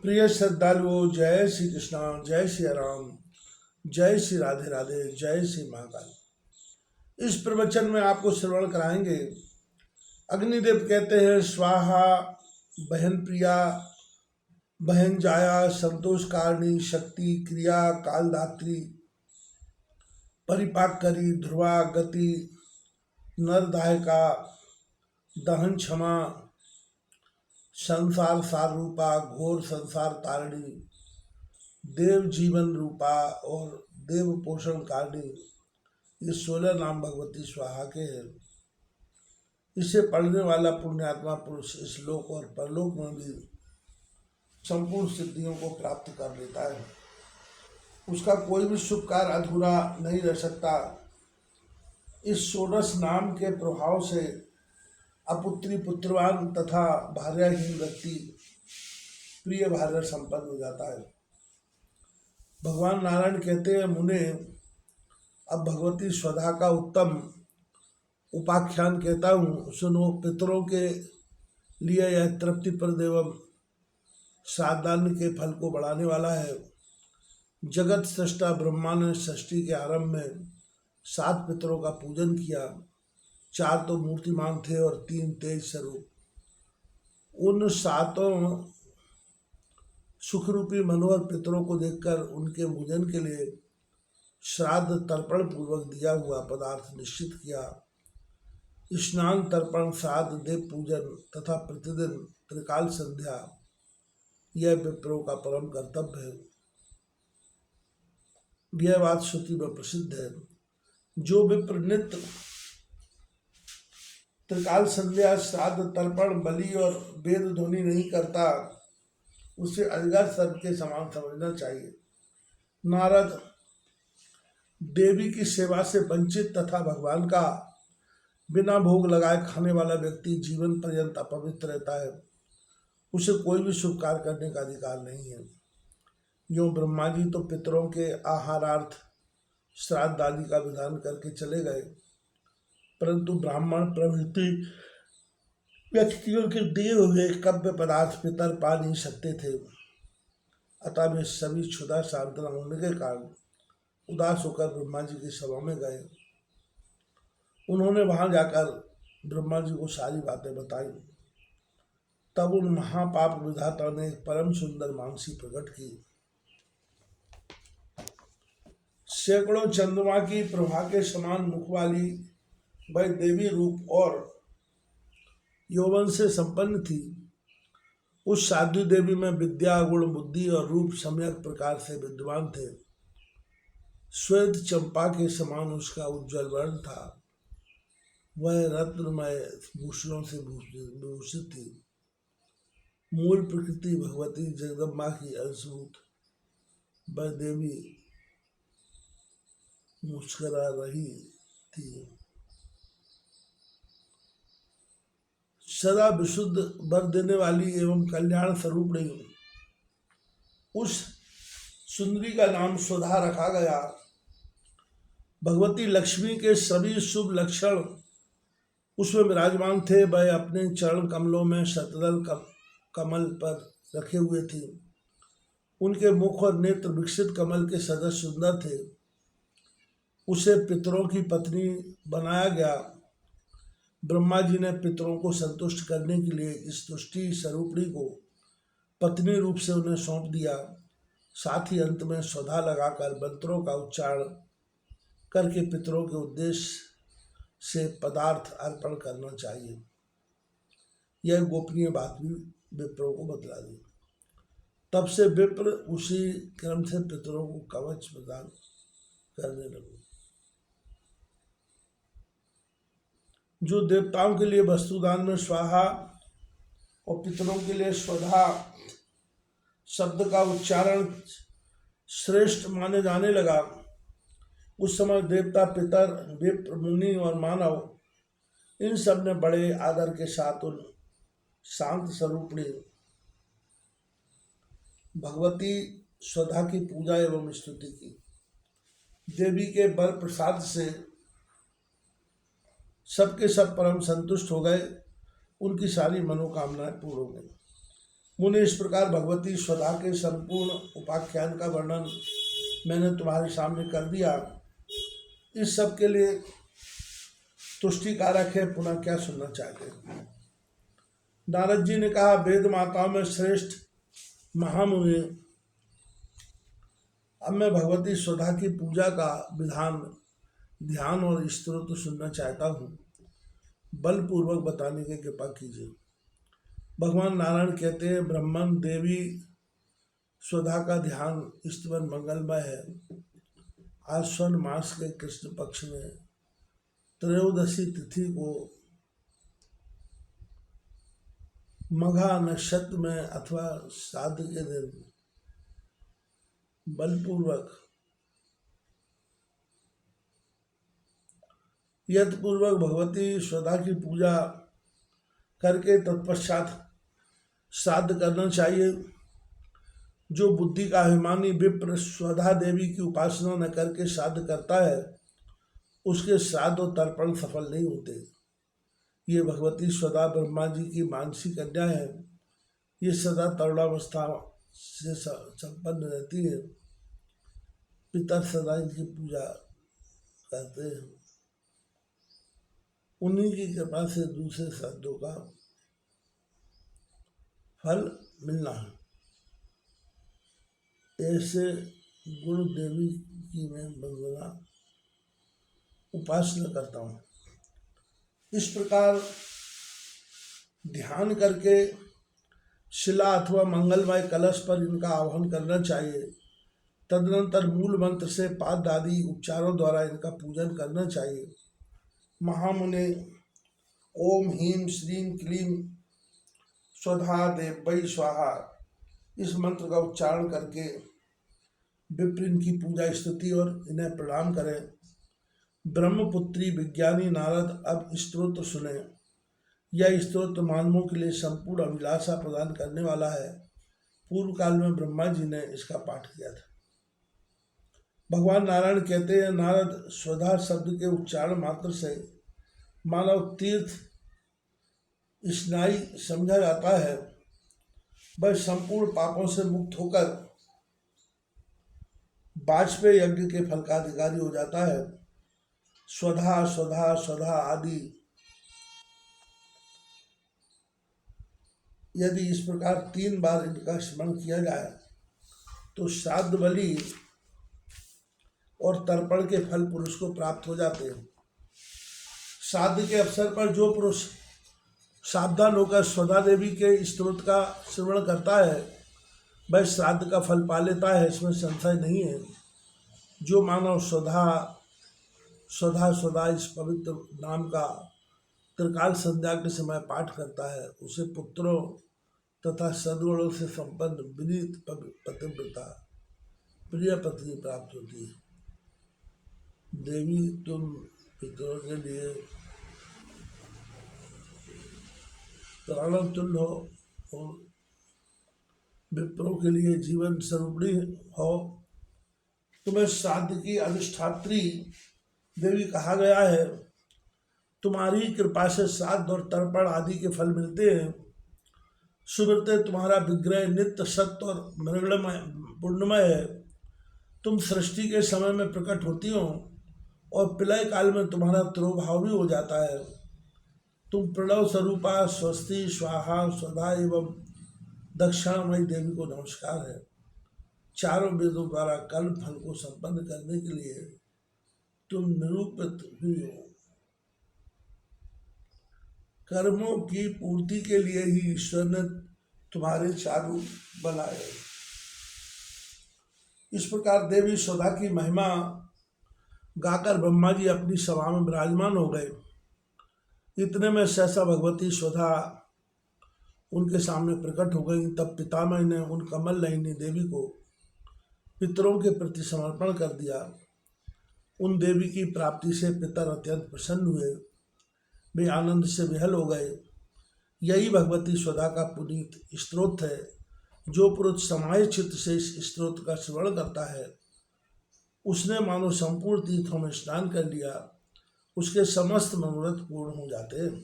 प्रिय श्रद्धालुओं, जय श्री कृष्णा, जय श्री राम, जय श्री राधे राधे, जय श्री महाकाल। इस प्रवचन में आपको श्रवण कराएंगे। अग्निदेव कहते हैं स्वाहा बहन प्रिया, बहन जाया, संतोष कारिणी, शक्ति क्रिया, कालदात्री, परिपाक करी, ध्रुवा गति, नरदायका, दहन क्षमा, संसार सार रूपा, घोर संसार तारिणी, देव जीवन रूपा और देव पोषण कारिणी। ये 16 नाम भगवती स्वाहा के हैं। इसे पढ़ने वाला पुण्यात्मा पुरुष इस लोक और परलोक में भी संपूर्ण सिद्धियों को प्राप्त कर लेता है। उसका कोई भी शुभ कार्य अधूरा नहीं रह सकता। इस 16 नाम के प्रभाव से अपुत्री पुत्रवान तथा भार्याहीन व्यक्ति प्रिय भार्या संपन्न हो जाता है। भगवान नारायण कहते हैं, मुने अब भगवती स्वधा का उत्तम उपाख्यान कहता हूँ, सुनो। पितरों के लिए यह तृप्तिप्रद एवं श्राद्धान्न के फल को बढ़ाने वाला है। जगत सृष्टा ब्रह्मा ने सृष्टि के आरंभ में 7 पितरों का पूजन किया। 4 तो मूर्तिमान थे और 3 तेज स्वरूप। उन 7 सुखरूपी मनोहर पितरों को देखकर उनके भोजन के लिए श्राद्ध तर्पण पूर्वक दिया हुआ पदार्थ निश्चित किया। स्नान, तर्पण, श्राद्ध, देव पूजन तथा प्रतिदिन त्रिकाल संध्या यह विप्रों का परम कर्तव्य है। यह बात श्रुति में प्रसिद्ध है। जो विप्र नित्य त्रिकाल संध्या, श्राद्ध, तर्पण, बलि और वेद ध्वनि नहीं करता, उसे अजगर सर्प के समान समझना चाहिए। नारद, देवी की सेवा से वंचित तथा भगवान का बिना भोग लगाए खाने वाला व्यक्ति जीवन पर्यंत अपवित्र रहता है। उसे कोई भी शुभ कार्य करने का अधिकार नहीं है। यूँ ब्रह्मा जी तो पितरों के आहारार्थ श्राद्ध आदि का विधान करके चले गए, परंतु ब्राह्मण प्रभृति व्यक्तियों के दिए हुए कव्य पदार्थ पितर पा नहीं सकते थे। अतः वे सभी क्षुधा साधना होने के कारण उदास होकर ब्रह्मा जी की सभा में गए। उन्होंने वहां जाकर ब्रह्मा जी को सारी बातें बताई। तब उन महापाप विधाता ने एक परम सुंदर मानसी प्रकट की। सैकड़ों चंद्रमा की प्रभा के समान मुख वाली वह देवी रूप और यौवन से संपन्न थी। उस साध्वी देवी में विद्या, गुण, बुद्धि और रूप सम्यक प्रकार से विद्वान थे। श्वेत चंपा के समान उसका उज्ज्वल वर्ण था। वह रत्नमय भूषणों से भूषित थी। मूल प्रकृति भगवती जगदम्बा की अंशभूत वह देवी मुस्कुरा रही थी। सदा विशुद्ध वर देने वाली एवं कल्याण स्वरूप नहीं, उस सुंदरी का नाम सुधा रखा गया। भगवती लक्ष्मी के सभी शुभ लक्षण उसमें विराजमान थे। वह अपने चरण कमलों में शतदल कमल पर रखे हुए थी। उनके मुख और नेत्र विकसित कमल के सदृश सुंदर थे। उसे पितरों की पत्नी बनाया गया। ब्रह्मा जी ने पितरों को संतुष्ट करने के लिए इस तुष्टि स्वरूपणी को पत्नी रूप से उन्हें सौंप दिया। साथ ही अंत में स्वधा लगाकर मंत्रों का उच्चारण करके पितरों के उद्देश्य से पदार्थ अर्पण करना चाहिए। यह गोपनीय बात भी विप्रों को बतला दी। तब से विप्र उसी क्रम से पितरों को कवच प्रदान करने लगे। जो देवताओं के लिए वस्तुदान में स्वाहा और पितरों के लिए स्वधा शब्द का उच्चारण श्रेष्ठ माने जाने लगा, उस समय देवता, पितर, विप्र, मुनि और मानव इन सब ने बड़े आदर के साथ उन शांत स्वरूपणी भगवती स्वधा की पूजा एवं स्तुति की। देवी के बर प्रसाद से सबके सब परम संतुष्ट हो गए। उनकी सारी मनोकामनाएं पूर्ण हो गई। मुने, इस प्रकार भगवती स्वधा के संपूर्ण उपाख्यान का वर्णन मैंने तुम्हारे सामने कर दिया। इस सब के लिए तुष्टिकारक है, पुनः क्या सुनना चाहते हैं। नारद जी ने कहा, वेद माताओं में श्रेष्ठ महामुनि, अब मैं भगवती स्वधा की पूजा का विधान, ध्यान और स्तोत्र सुनना चाहता हूँ, बलपूर्वक बताने की कृपा कीजिए। भगवान नारायण कहते हैं, ब्रह्मन देवी स्वधा का ध्यान स्तवन मंगलमय है। आश्वन मास के कृष्ण पक्ष में त्रयोदशी तिथि को मघा नक्षत्र में अथवा श्राद्ध के दिन बलपूर्वक यत्पूर्वक भगवती स्वधा की पूजा करके तत्पश्चात श्राद्ध करना चाहिए। जो बुद्धि का अभिमानी विप्र स्वधा देवी की उपासना न करके श्राद्ध करता है, उसके श्राद्ध और तर्पण सफल नहीं होते। ये भगवती स्वधा ब्रह्मा जी की मानसी कन्या है। ये सदा तरुणावस्था से संपन्न रहती है। पितर सदा इनकी पूजा करते हैं। उन्हीं की कृपा से दूसरे श्राद्धों का फल मिलना है। ऐसे गुण देवी की मैं वंदना उपासना करता हूँ। इस प्रकार ध्यान करके शिला अथवा मंगलमय कलश पर इनका आह्वान करना चाहिए। तदनंतर मूल मंत्र से पाद आदि उपचारों द्वारा इनका पूजन करना चाहिए। महामुने, ओम ह्रीं श्रीं क्लीं स्वधा देव्यै स्वाहा, इस मंत्र का उच्चारण करके विप्र की पूजा स्तुति और इन्हें प्रणाम करें। ब्रह्मपुत्री विज्ञानी नारद अब स्तोत्र सुने। यह स्तोत्र मानवों के लिए संपूर्ण अभिलाषा प्रदान करने वाला है। पूर्व काल में ब्रह्मा जी ने इसका पाठ किया था। भगवान नारायण कहते हैं, नारद, स्वधा शब्द के उच्चारण मात्र से मानव तीर्थ स्नायी समझा जाता है। वह संपूर्ण पापों से मुक्त होकर वाजपेयी यज्ञ के फल का अधिकारी हो जाता है। स्वधा स्वधा स्वधा आदि यदि इस प्रकार 3 बार इनका स्मरण किया जाए तो श्राद्ध बलि और तर्पण के फल पुरुष को प्राप्त हो जाते हैं। श्राद्ध के अवसर पर जो पुरुष सावधान होकर स्वधा देवी के स्तोत्र का श्रवण करता है, वह श्राद्ध का फल पा लेता है, इसमें संशय नहीं है। जो मानव स्वधा स्वधा स्वधा इस पवित्र नाम का त्रिकाल संध्या के समय पाठ करता है, उसे पुत्रों तथा सद्गुणों से संपन्न विनीत पतिव्रता प्रिय पत्नी प्राप्त होती है। देवी, तुम पितरों के लिए प्राणम तुल्य हो और विप्रों के लिए जीवन स्वरूपिणी हो। तुम्हें श्राद्ध की अधिष्ठात्री देवी कहा गया है। तुम्हारी कृपा से श्राद्ध और तर्पण आदि के फल मिलते हैं। सुब्रते, तुम्हारा विग्रह नित्य सत्य और मृगणमय पुण्यमय है। तुम सृष्टि के समय में प्रकट होती हो और प्रलय काल में तुम्हारा तिरोभाव भी हो जाता है। तुम प्रणव स्वरूपा स्वस्ति स्वाहा स्वधा एवं दक्षिणामयी देवी को नमस्कार है। चारों वेदों द्वारा कल्प फल को संपन्न करने के लिए तुम निरूपित हुई हो। कर्मों की पूर्ति के लिए ही ईश्वर ने तुम्हारे चारों बनाए। इस प्रकार देवी स्वधा की महिमा गाकर ब्रह्मा जी अपनी सभा में विराजमान हो गए। इतने में सहसा भगवती स्वधा उनके सामने प्रकट हो गई। तब पितामह ने उन कमल नयनी देवी को पितरों के प्रति समर्पण कर दिया। उन देवी की प्राप्ति से पितर अत्यंत प्रसन्न हुए। वे आनंद से विहल हो गए। यही भगवती स्वधा का पुनीत स्तोत्र है। जो पुरुष समाय चित्त से इस स्तोत्र का श्रवण करता है, उसने मानो संपूर्ण तीर्थों में स्नान कर लिया। उसके समस्त मनोरथ पूर्ण हो जाते हैं।